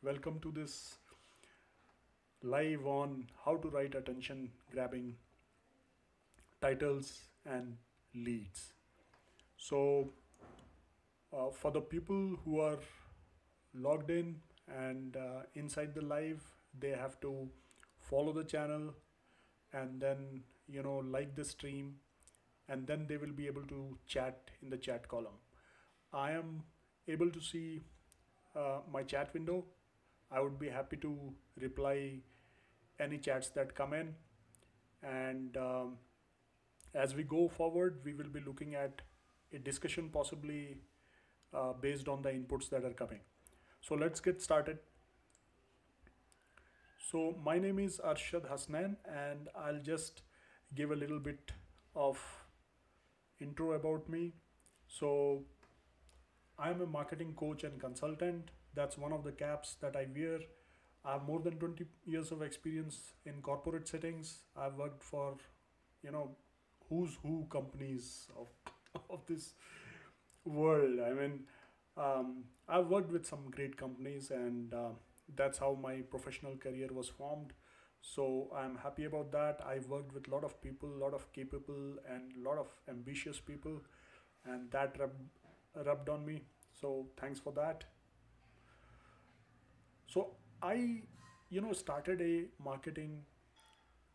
Welcome to this live on how to write attention grabbing titles and leads. So, for the people who are logged in and inside the live, they have to follow the channel and then like the stream, and then they will be able to chat in the chat column. I am able to see my chat window. I would be happy to reply any chats that come in, and as we go forward we will be looking at a discussion possibly based on the inputs that are coming. So let's get started. So my name is Arshad Hasnan, and I'll just give a little bit of intro about me. So I'm a marketing coach and consultant. That's one of the caps that I wear. I have more than 20 years of experience in corporate settings. I've worked for, you know, who's who companies of, of this world. I've worked with some great companies, and that's how my professional career was formed. So I'm happy about that. I've worked with a lot of people, a lot of capable and a lot of ambitious people, and that rubbed on me. So thanks for that. So I, started a marketing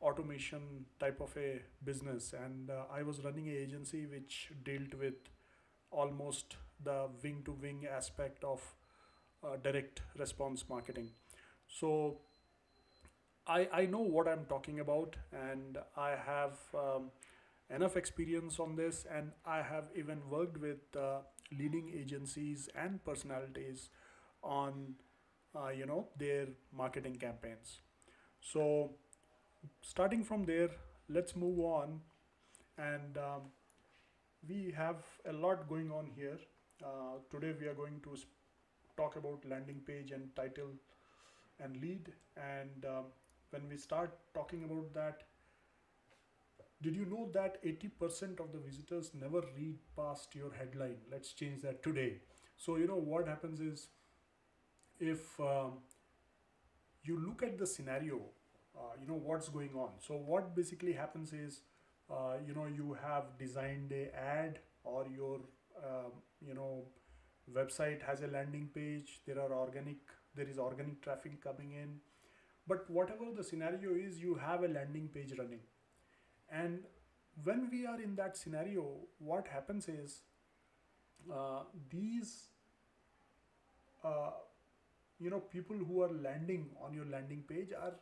automation type of a business, and I was running an agency which dealt with almost the wing to wing aspect of direct response marketing. So I know what I'm talking about, and I have enough experience on this, and I have even worked with leading agencies and personalities on their marketing campaigns. So starting from there, let's move on, and we have a lot going on here. Today we are going to talk about landing page and title and lead, and when we start talking about that, did you know that 80% of the visitors never read past your headline? Let's change that today. So what happens is, if you look at the scenario, what's going on. So what basically happens is, you have designed a ad, or your um, you know website has a landing page. There is organic traffic coming in, but whatever the scenario is, you have a landing page running. And when we are in that scenario, what happens is, these uh, people who are landing on your landing page are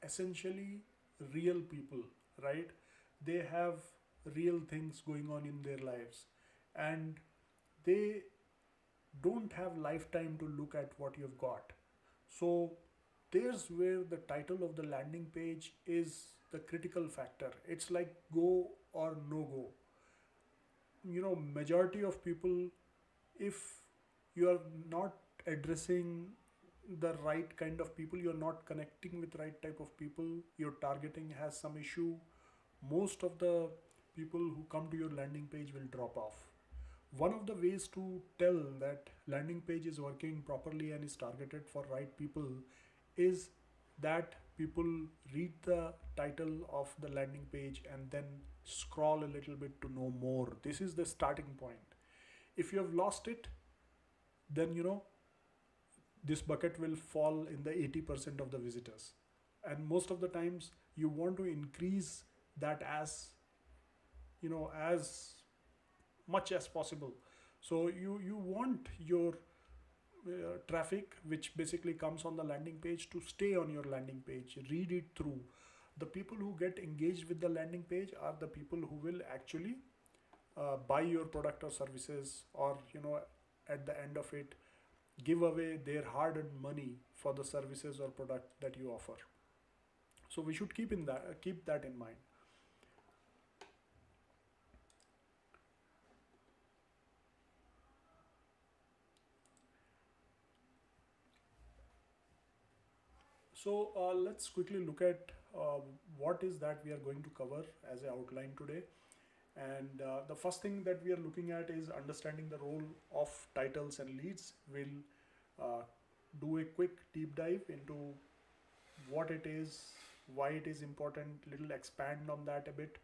essentially real people, right? They have real things going on in their lives, and they don't have lifetime to look at what you've got. So there's where the title of the landing page is the critical factor. It's like go or no go. Majority of people, if you are not addressing the right kind of people, you're not connecting with right type of people, your targeting has some issue, most of the people who come to your landing page will drop off. One of the ways to tell that landing page is working properly and is targeted for right people is that people read the title of the landing page and then scroll a little bit to know more. This is the starting point. If you have lost it, then this bucket will fall in the 80% of the visitors, and most of the times you want to increase that as much as possible. So you want your traffic which basically comes on the landing page to stay on your landing page, read it through. The people who get engaged with the landing page are the people who will actually buy your product or services, or at the end of it, give away their hard-earned money for the services or product that you offer. So we should keep that in mind. So let's quickly look at what is that we are going to cover as an outline today. And the first thing that we are looking at is understanding the role of titles and leads. We'll do a quick deep dive into what it is, why it is important, little expand on that a bit.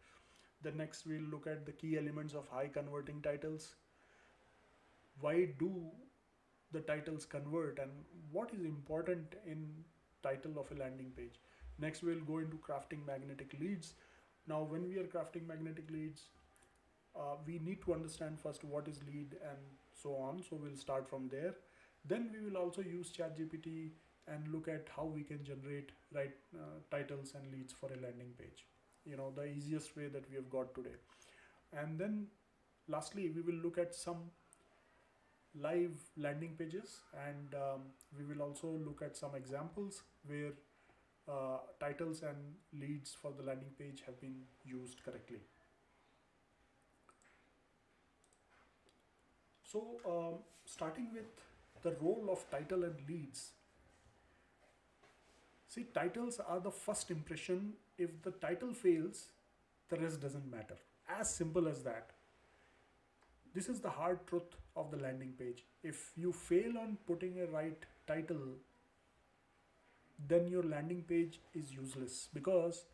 Then next we'll look at the key elements of high converting titles. Why do the titles convert and what is important in title of a landing page. Next we'll go into crafting magnetic leads. Now when we are crafting magnetic leads, we need to understand first what is lead and so on. So we'll start from there. Then we will also use ChatGPT and look at how we can generate titles and leads for a landing page. You know, the easiest way that we have got today. And then lastly, we will look at some live landing pages, and we will also look at some examples where titles and leads for the landing page have been used correctly. So starting with the role of title and leads. See, titles are the first impression. If the title fails, the rest doesn't matter. As simple as that. This is the hard truth of the landing page. If you fail on putting a right title, then your landing page is useless because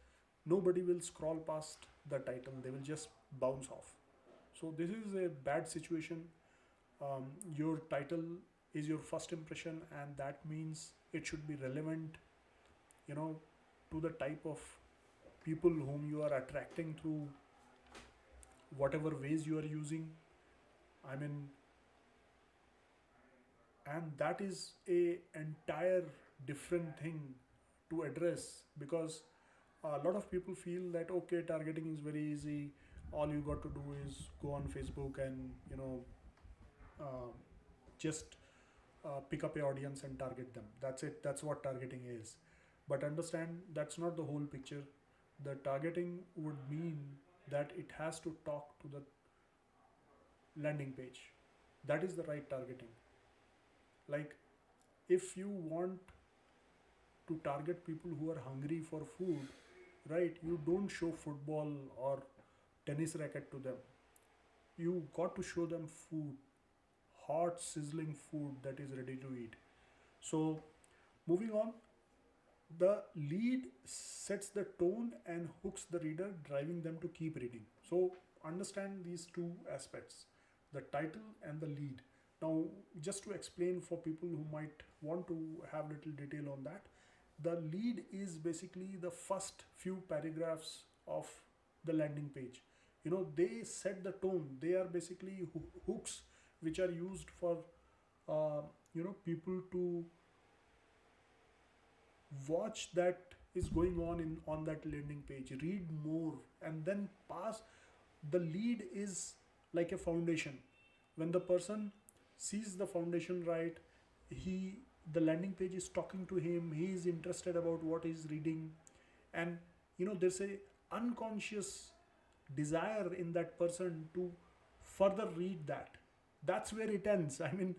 nobody will scroll past the title. They will just bounce off. So this is a bad situation. Your title is your first impression, and that means it should be relevant, you know, to the type of people whom you are attracting through whatever ways you are using. I mean, and that is a entire different thing to address, because a lot of people feel that okay, targeting is very easy. All you got to do is go on Facebook and uh, just pick up a audience and target them. That's it. That's what targeting is. But understand that's not the whole picture. The targeting would mean that it has to talk to the landing page. That is the right targeting. Like if you want to target people who are hungry for food, right? You don't show football or tennis racket to them. You got to show them food, hot sizzling food that is ready to eat. So moving on, the lead sets the tone and hooks the reader, driving them to keep reading. So understand these two aspects, the title and the lead. Now just to explain for people who might want to have little detail on that, the lead is basically the first few paragraphs of the landing page. You know, they set the tone. They are basically hooks which are used for people to watch that is going on that landing page, read more, and then pass. The lead is like a foundation. When the person sees the foundation, right, he the landing page is talking to him, he is interested about what he's reading, and there's a unconscious desire in that person to further read that. That's where it ends. I mean,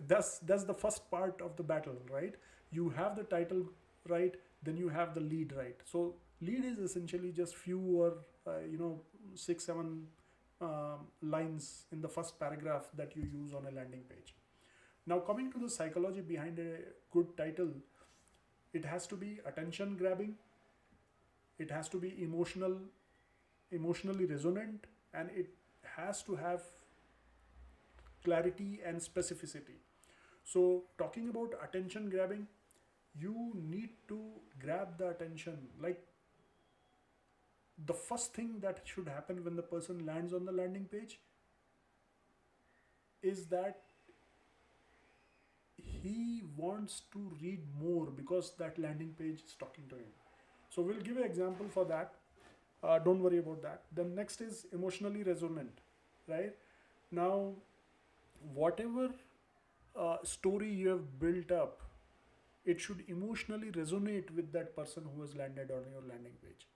that's the first part of the battle, right? You have the title right, then you have the lead right. So lead is essentially just few or 6-7 lines in the first paragraph that you use on a landing page. Now coming to the psychology behind a good title, it has to be attention grabbing, it has to be emotionally resonant, and it has to have clarity and specificity. So talking about attention grabbing, you need to grab the attention. Like the first thing that should happen when the person lands on the landing page is that he wants to read more because that landing page is talking to him. So we'll give an example for that. Don't worry about that. Then next is emotionally resonant, right? Now, whatever story you have built up, it should emotionally resonate with that person who has landed on your landing page.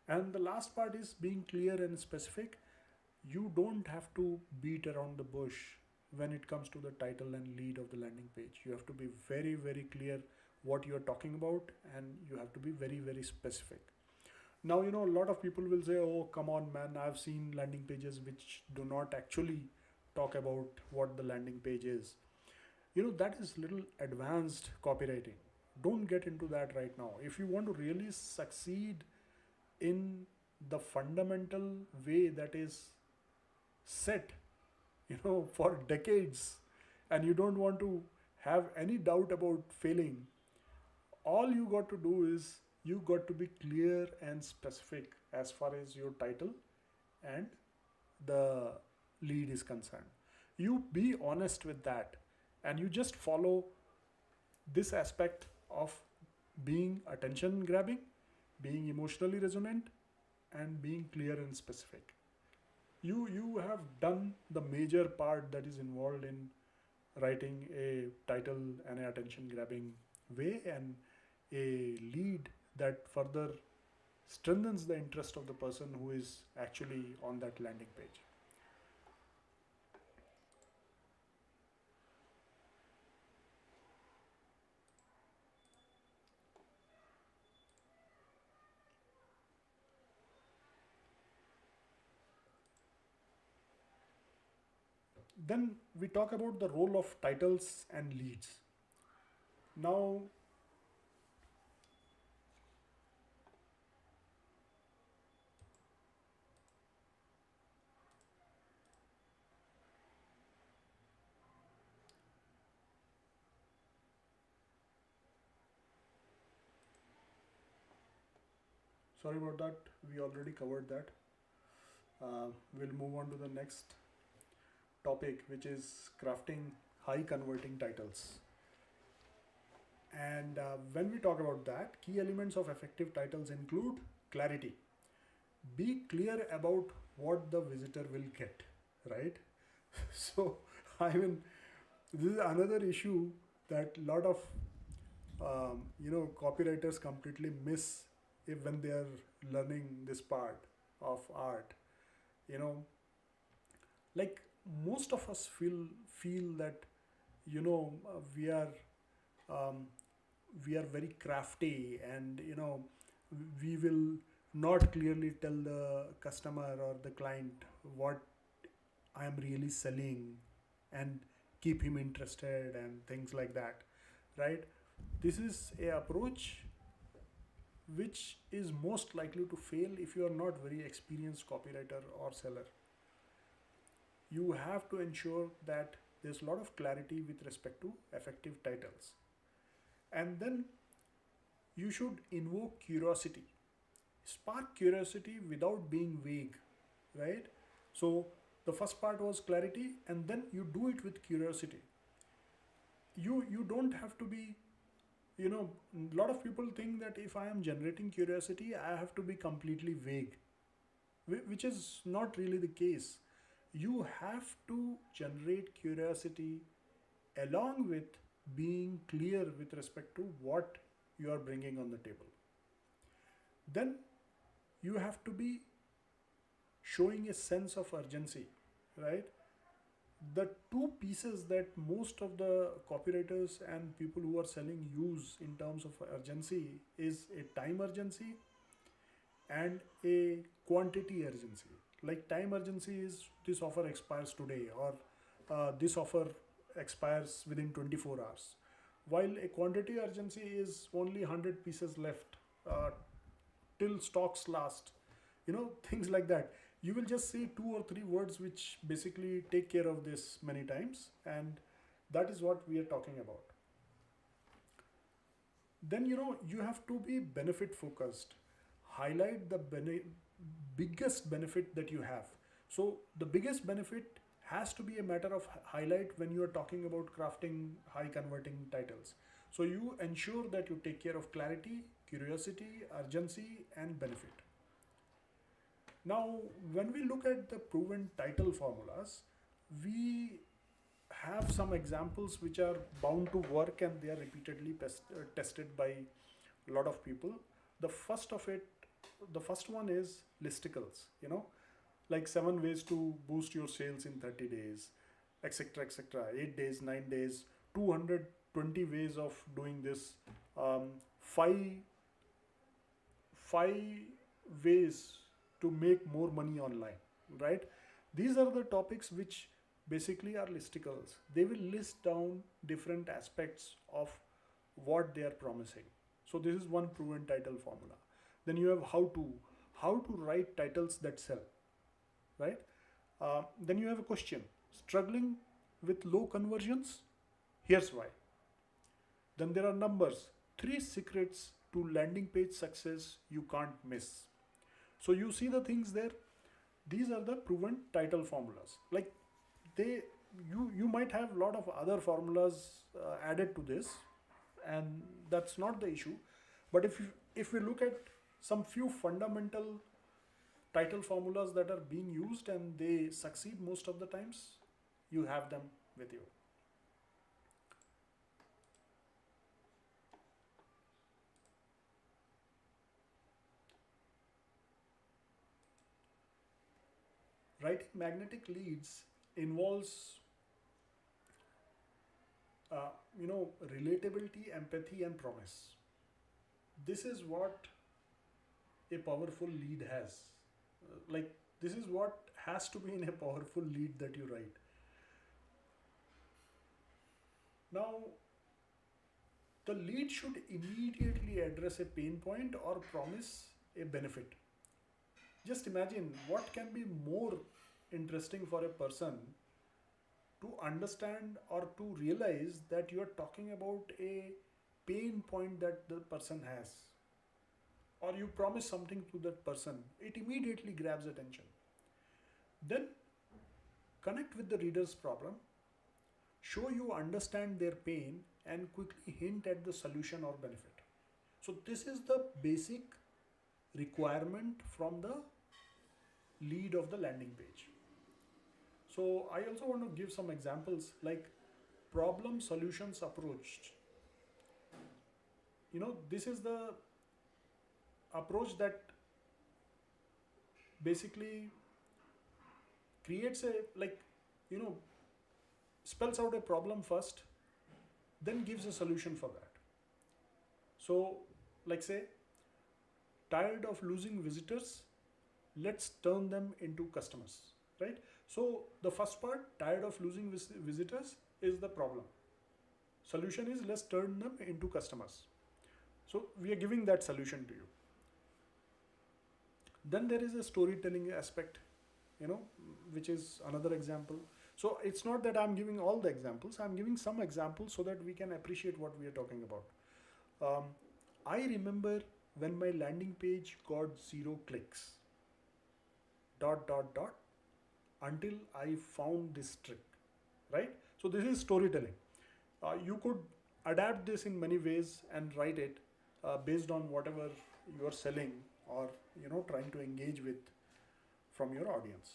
And the last part is being clear and specific. You don't have to beat around the bush when it comes to the title and lead of the landing page. You have to be very, very clear what you're talking about, and you have to be very, very specific. Now, a lot of people will say, oh, come on, man, I've seen landing pages which do not actually talk about what the landing page is. That is little advanced copywriting. Don't get into that right now. If you want to really succeed in the fundamental way that is set, for decades, and you don't want to have any doubt about failing, all you got to do is you got to be clear and specific as far as your title and the lead is concerned. You be honest with that, and you just follow this aspect of being attention grabbing, being emotionally resonant, and being clear and specific. You have done the major part that is involved in writing a title and an attention grabbing way, and a lead that further strengthens the interest of the person who is actually on that landing page. Then we talk about the role of titles and leads. Now, sorry about that, we already covered that. We'll move on to the next topic, which is crafting high converting titles. And when we talk about that, key elements of effective titles include clarity. Be clear about what the visitor will get, right? So, I mean, this is another issue that a lot of copywriters completely miss if when they are learning this part of art. You know, like most of us feel that we are um, we are very crafty, and we will not clearly tell the customer or the client what I am really selling, and keep him interested and things like that, right? This is a approach which is most likely to fail if you are not very experienced copywriter or seller. You have to ensure that there's a lot of clarity with respect to effective titles. And then you should invoke curiosity. Spark curiosity without being vague, right? So the first part was clarity, and then you do it with curiosity. You don't have to be, a lot of people think that if I am generating curiosity, I have to be completely vague, which is not really the case. You have to generate curiosity along with being clear with respect to what you are bringing on the table. Then you have to be showing a sense of urgency, right? The two pieces that most of the copywriters and people who are selling use in terms of urgency is a time urgency and a quantity urgency. Like time urgency is this offer expires today, or this offer expires within 24 hours. While a quantity urgency is only 100 pieces left till stocks last, things like that. You will just say two or three words which basically take care of this many times, and that is what we are talking about. Then you have to be benefit focused. Highlight the biggest benefit that you have. So the biggest benefit has to be a matter of highlight when you are talking about crafting high converting titles. So you ensure that you take care of clarity, curiosity, urgency, and benefit. Now, when we look at the proven title formulas, we have some examples which are bound to work, and they are repeatedly tested by a lot of people. The first of it, the first one is listicles, like 7 ways to boost your sales in 30 days, etc., etc., 8 days, 9 days, 220 ways of doing this, five, five ways to make more money online, right? These are the topics which basically are listicles. They will list down different aspects of what they are promising. So this is one proven title formula. Then you have how to write titles that sell, right? Then you have a question, struggling with low conversions? Here's why. Then there are numbers, three secrets to landing page success you can't miss. So you see the things there. These are the proven title formulas. Like they, you might have a lot of other formulas added to this, and that's not the issue. But if we look at some few fundamental title formulas that are being used and they succeed most of the times, you have them with you. Writing magnetic leads involves relatability, empathy, and promise. This is what a powerful lead has. Like, this is what has to be in a powerful lead that you write. Now, the lead should immediately address a pain point or promise a benefit. Just imagine what can be more interesting for a person to understand or to realize that you are talking about a pain point that the person has, or you promise something to that person. It immediately grabs attention. Then connect with the reader's problem, show you understand their pain, and quickly hint at the solution or benefit. So this is the basic requirement from the lead of the landing page. So I also want to give some examples like problem solutions approach. This is the approach that basically creates a, you know spells out a problem first, then gives a solution for that. So, like, say, tired of losing visitors, let's turn them into customers, right? So the first part, tired of losing visitors, is the problem. Solution is, let's turn them into customers. So we are giving that solution to you. Then there is a storytelling aspect, which is another example. So it's not that I'm giving all the examples, I'm giving some examples so that we can appreciate what we are talking about. I remember when my landing page got 0 clicks, ... until I found this trick, right? So this is storytelling. You could adapt this in many ways and write it based on whatever you are selling or trying to engage with from your audience.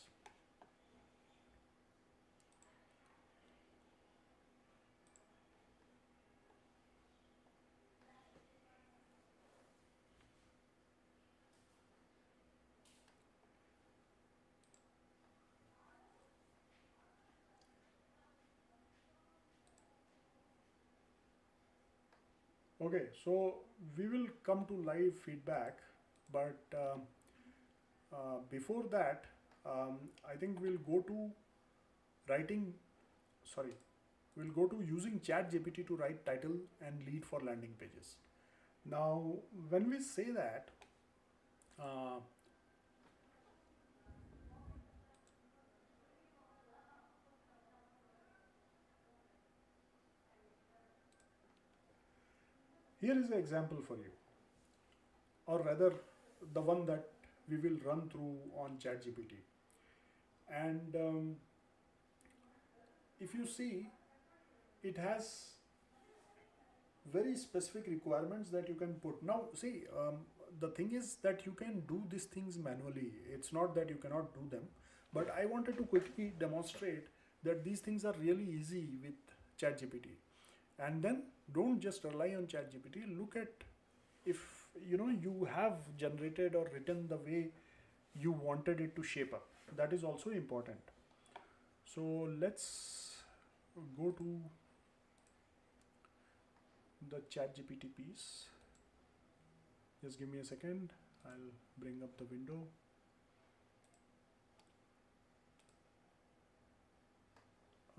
Okay, so we will come to live feedback, but before that, I think we'll go to writing, sorry, we'll go to using ChatGPT to write title and lead for landing pages. Now, when we say that, uh, here is an example for you, or rather, the one that we will run through on ChatGPT. And if you see, it has very specific requirements that you can put. Now, see, the thing is that you can do these things manually. It's not that you cannot do them, but I wanted to quickly demonstrate that these things are really easy with ChatGPT. And then don't just rely on ChatGPT. Look at if you have generated or written the way you wanted it to shape up. That is also important. So let's go to the ChatGPT piece. Just give me a second. I'll bring up the window.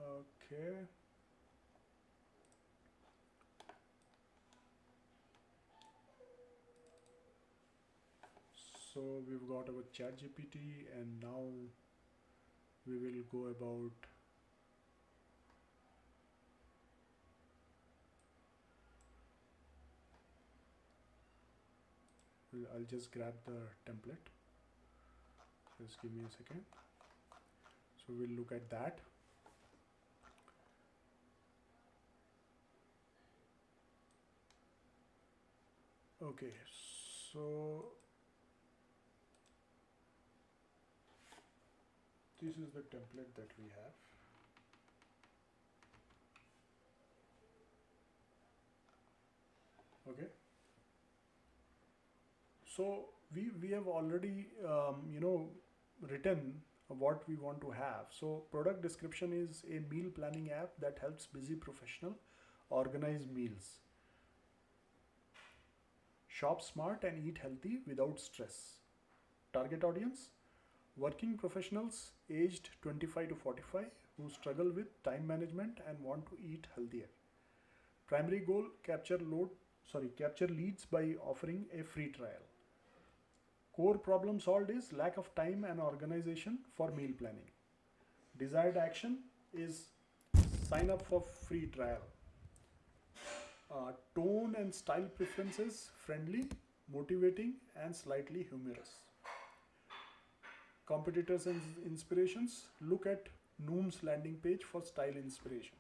Okay. So we've got our chat GPT, and now we will go about, I'll just grab the template. Just give me a second. So we'll look at that. Okay, so this is the template that we have. Okay. So we have already written what we want to have. So product description is a meal planning app that helps busy professional organize meals, shop smart and eat healthy without stress. Target audience: working professionals aged 25 to 45 who struggle with time management and want to eat healthier. Primary goal: capture leads by offering a free trial. Core problem solved is lack of time and organization for meal planning. Desired action is sign up for free trial. Tone and style preferences: friendly, motivating, and slightly humorous. Competitors and inspirations: look at Noom's landing page for style inspiration.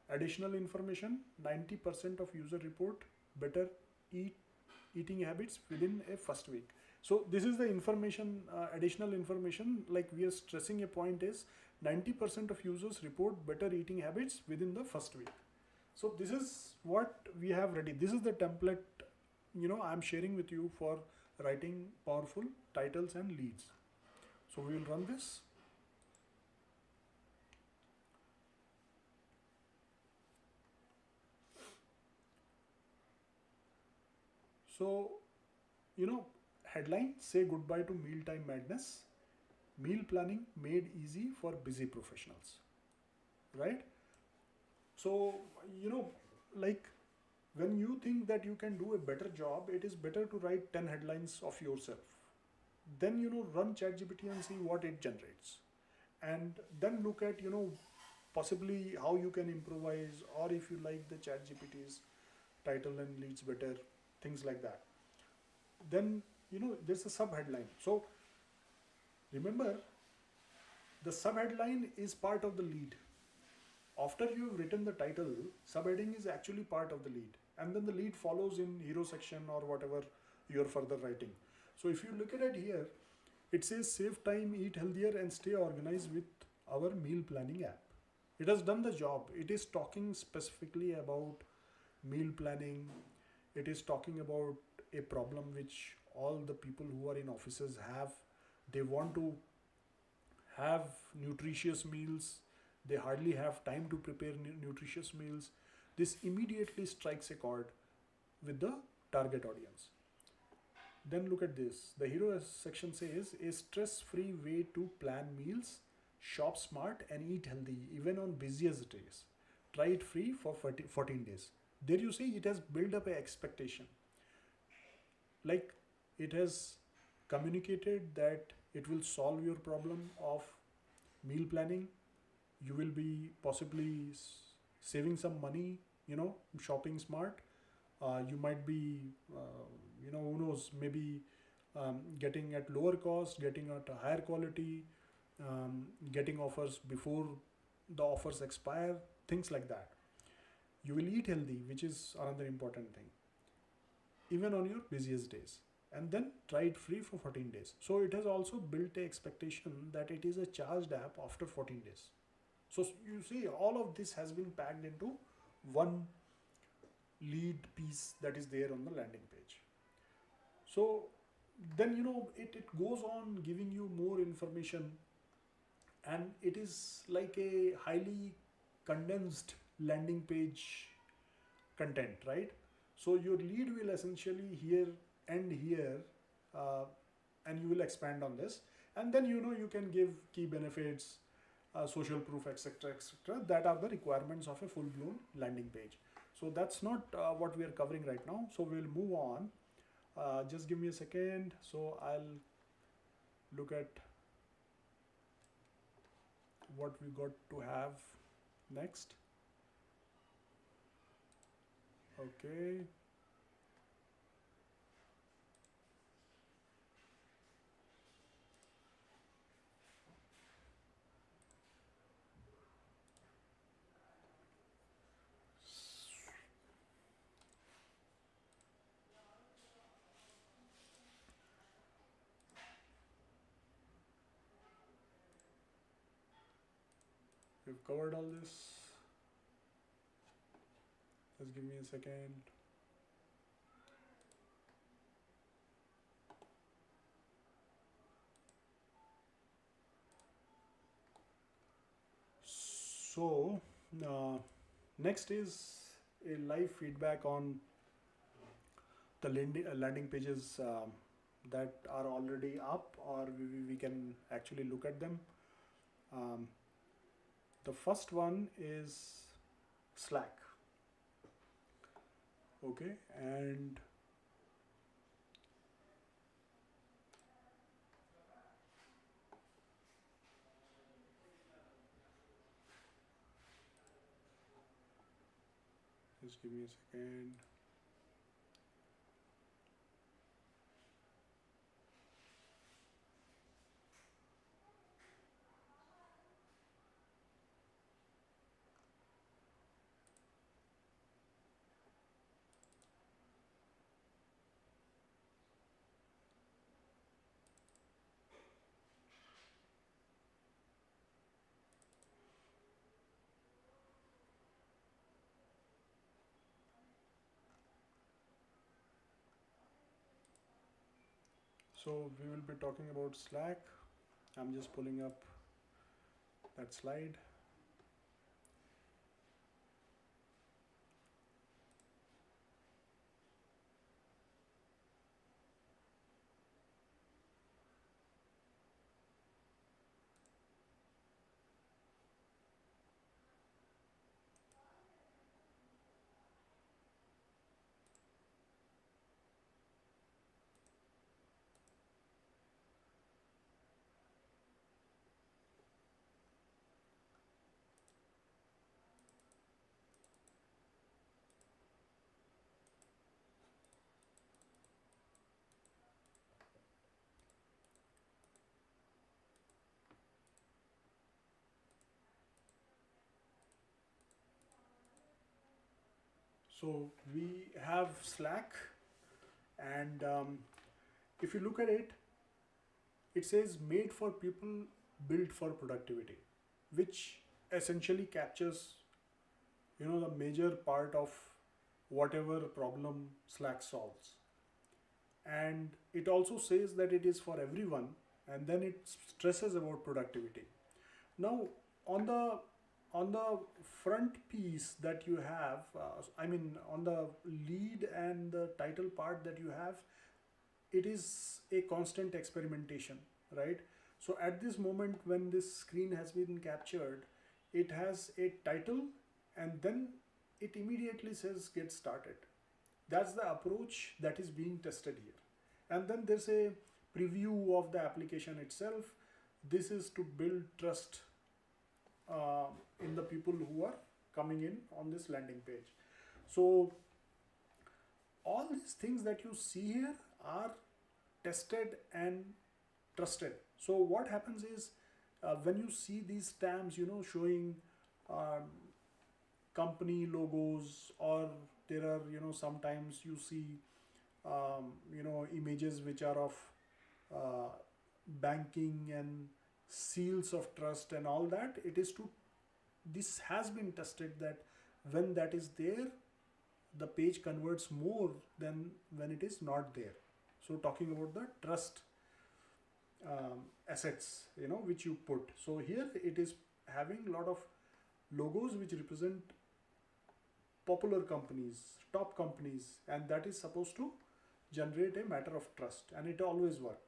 Additional information: 90% of user report better eat eating habits within a first week. So this is the information, additional information, like we are stressing a point is 90% of users report better eating habits within the first week. So this is what we have ready. This is the template, I'm sharing with you for writing powerful titles and leads. So we will run this. So, headline: say goodbye to mealtime madness. Meal planning made easy for busy professionals, right? So, like when you think that you can do a better job, it is better to write 10 headlines of yourself. Then, run ChatGPT and see what it generates. And then look at, possibly how you can improvise, or if you like the ChatGPT's title and leads better, things like that. Then, there's a sub headline. So, remember, the sub headline is part of the lead. After you've written the title, subheading is actually part of the lead, and then the lead follows in hero section or whatever you're further writing. So if you look at it here, it says save time, eat healthier, and stay organized with our meal planning app. It has done the job. It is talking specifically about meal planning. It is talking about a problem which all the people who are in offices have. They want to have nutritious meals. They hardly have time to prepare nutritious meals. This immediately strikes a chord with the target audience. Then look at this. The hero section says a stress-free way to plan meals, shop smart, and eat healthy even on busiest days. Try it free for 14 days. There you see it has built up an expectation. Like it has communicated that it will solve your problem of meal planning. You will be possibly saving some money, shopping smart. You might be, who knows, maybe getting at lower cost, getting at a higher quality, getting offers before the offers expire, things like that. You will eat healthy, which is another important thing, even on your busiest days. And then try it free for 14 days. So it has also built a expectation that it is a charged app after 14 days. So you see, all of this has been packed into one lead piece that is there on the landing page. So then, it goes on giving you more information, and it is like a highly condensed landing page content, right? So your lead will essentially end here, uh, and you will expand on this. And then, you can give key benefits, social proof, etc., etc. That are the requirements of a full-blown landing page. So that's not what we are covering right now. So we'll move on. Just give me a second. So I'll look at what we got to have next. Okay. We've covered all this. Just give me a second. So next is a live feedback on the landing pages that are already up, or we can actually look at them. Um, the first one is Slack. Okay, and just give me a second. So we will be talking about Slack. I'm just pulling up that slide. So we have Slack, and if you look at it, it says made for people, built for productivity, which essentially captures, the major part of whatever problem Slack solves. And it also says that it is for everyone, and then it stresses about productivity. Now, on the on the front piece that you have, on the lead and the title part that you have, it is a constant experimentation, right? So at this moment when this screen has been captured, it has a title, and then it immediately says get started. That's the approach that is being tested here. And then there's a preview of the application itself. This is to build trust in the people who are coming in on this landing page. So all these things that you see here are tested and trusted. So what happens is, when you see these stamps, showing um, company logos, or there are, sometimes you see, images which are of uh, banking and seals of trust and all that, this has been tested that when that is there, the page converts more than when it is not there. So talking about the trust assets, which you put. So here it is having a lot of logos which represent popular companies, top companies, and that is supposed to generate a matter of trust, and it always works.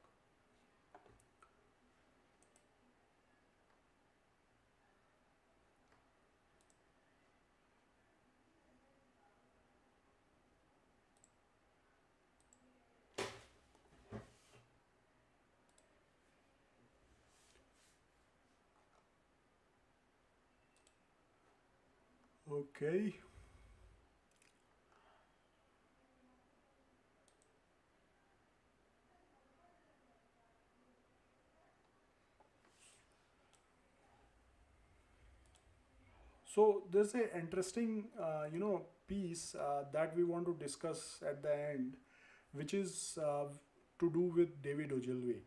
Okay. So there's a interesting, piece that we want to discuss at the end, which is to do with David Ogilvy.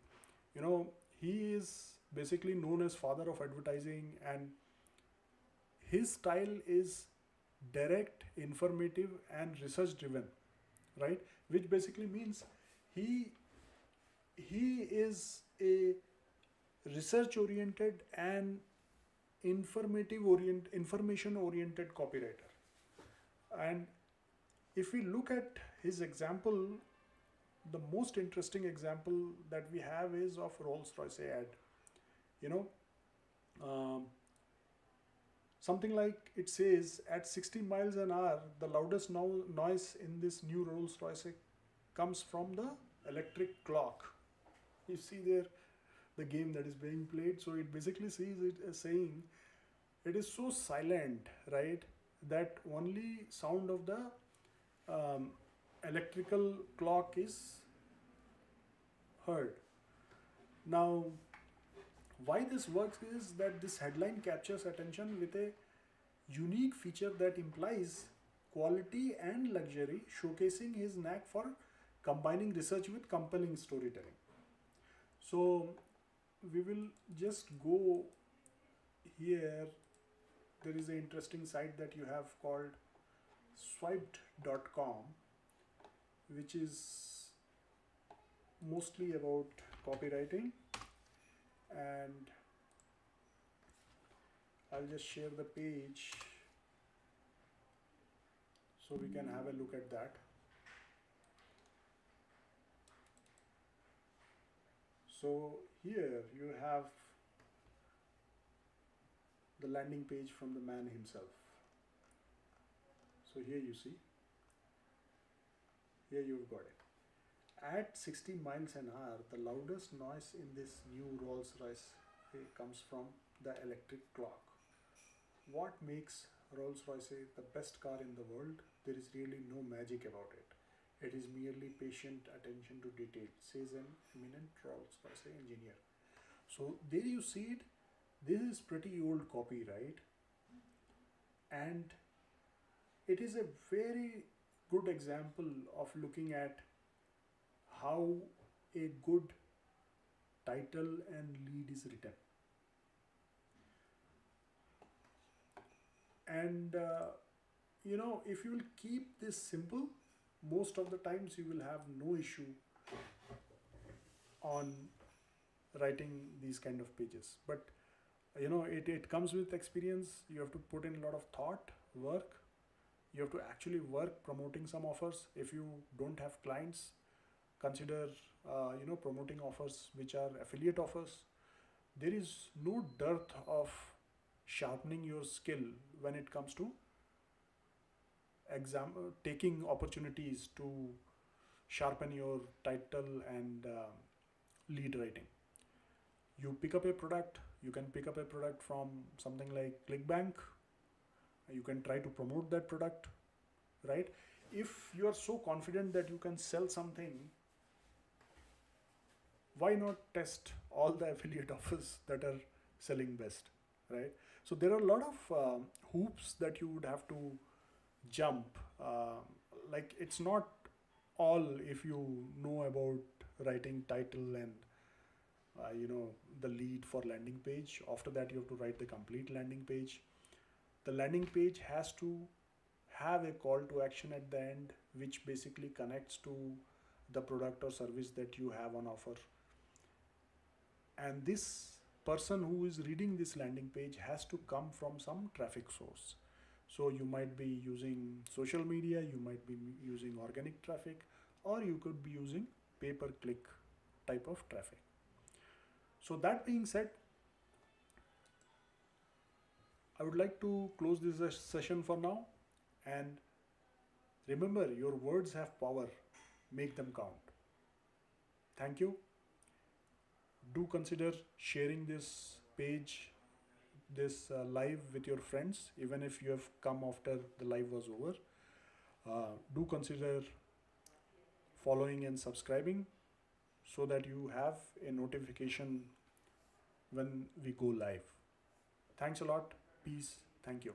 You know, he is basically known as father of advertising, and his style is direct, informative, and research driven, right? Which basically means he he is a research oriented and information oriented copywriter. And if we look at his example, the most interesting example that we have is of Rolls Royce ad. You know, um, something like it says at 60 miles an hour, the loudest noise in this new Rolls Royce comes from the electric clock. You see there the game that is being played. So it basically sees it as saying it is so silent, right, that only sound of the um, electrical clock is heard. Now, why this works is that this headline captures attention with a unique feature that implies quality and luxury, showcasing his knack for combining research with compelling storytelling. So, we will just go here. There is an interesting site that you have called swiped.com, which is mostly about copywriting, and I'll just share the page so we can have a look at that. So here you have the landing page from the man himself. So here you see, here you've got it. At 60 miles an hour, the loudest noise in this new Rolls Royce comes from the electric clock. What makes Rolls Royce the best car in the world? There is really no magic about it. It is merely patient attention to detail, says an eminent Rolls Royce engineer. So there you see it. This is pretty old copy, right? And it is a very good example of looking at how a good title and lead is written. And if you will keep this simple, most of the times you will have no issue on writing these kind of pages. But it comes with experience. You have to put in a lot of thought, work. You have to actually work promoting some offers. If you don't have clients, consider promoting offers which are affiliate offers. There is no dearth of sharpening your skill when it comes to taking opportunities to sharpen your title and lead writing. You pick up a product. You can pick up a product from something like ClickBank. You can try to promote that product, right? If you are so confident that you can sell something, why not test all the affiliate offers that are selling best, right? So there are a lot of hoops that you would have to jump. Like it's not all if you know about writing title and the lead for landing page. After that, you have to write the complete landing page. The landing page has to have a call to action at the end, which basically connects to the product or service that you have on offer. And this person who is reading this landing page has to come from some traffic source. So you might be using social media, you might be using organic traffic, or you could be using pay-per-click type of traffic. So that being said, I would like to close this session for now. And remember, your words have power. Make them count. Thank you. Do consider sharing this page, this live with your friends, even if you have come after the live was over. Do consider following and subscribing so that you have a notification when we go live. Thanks a lot. Peace. Thank you.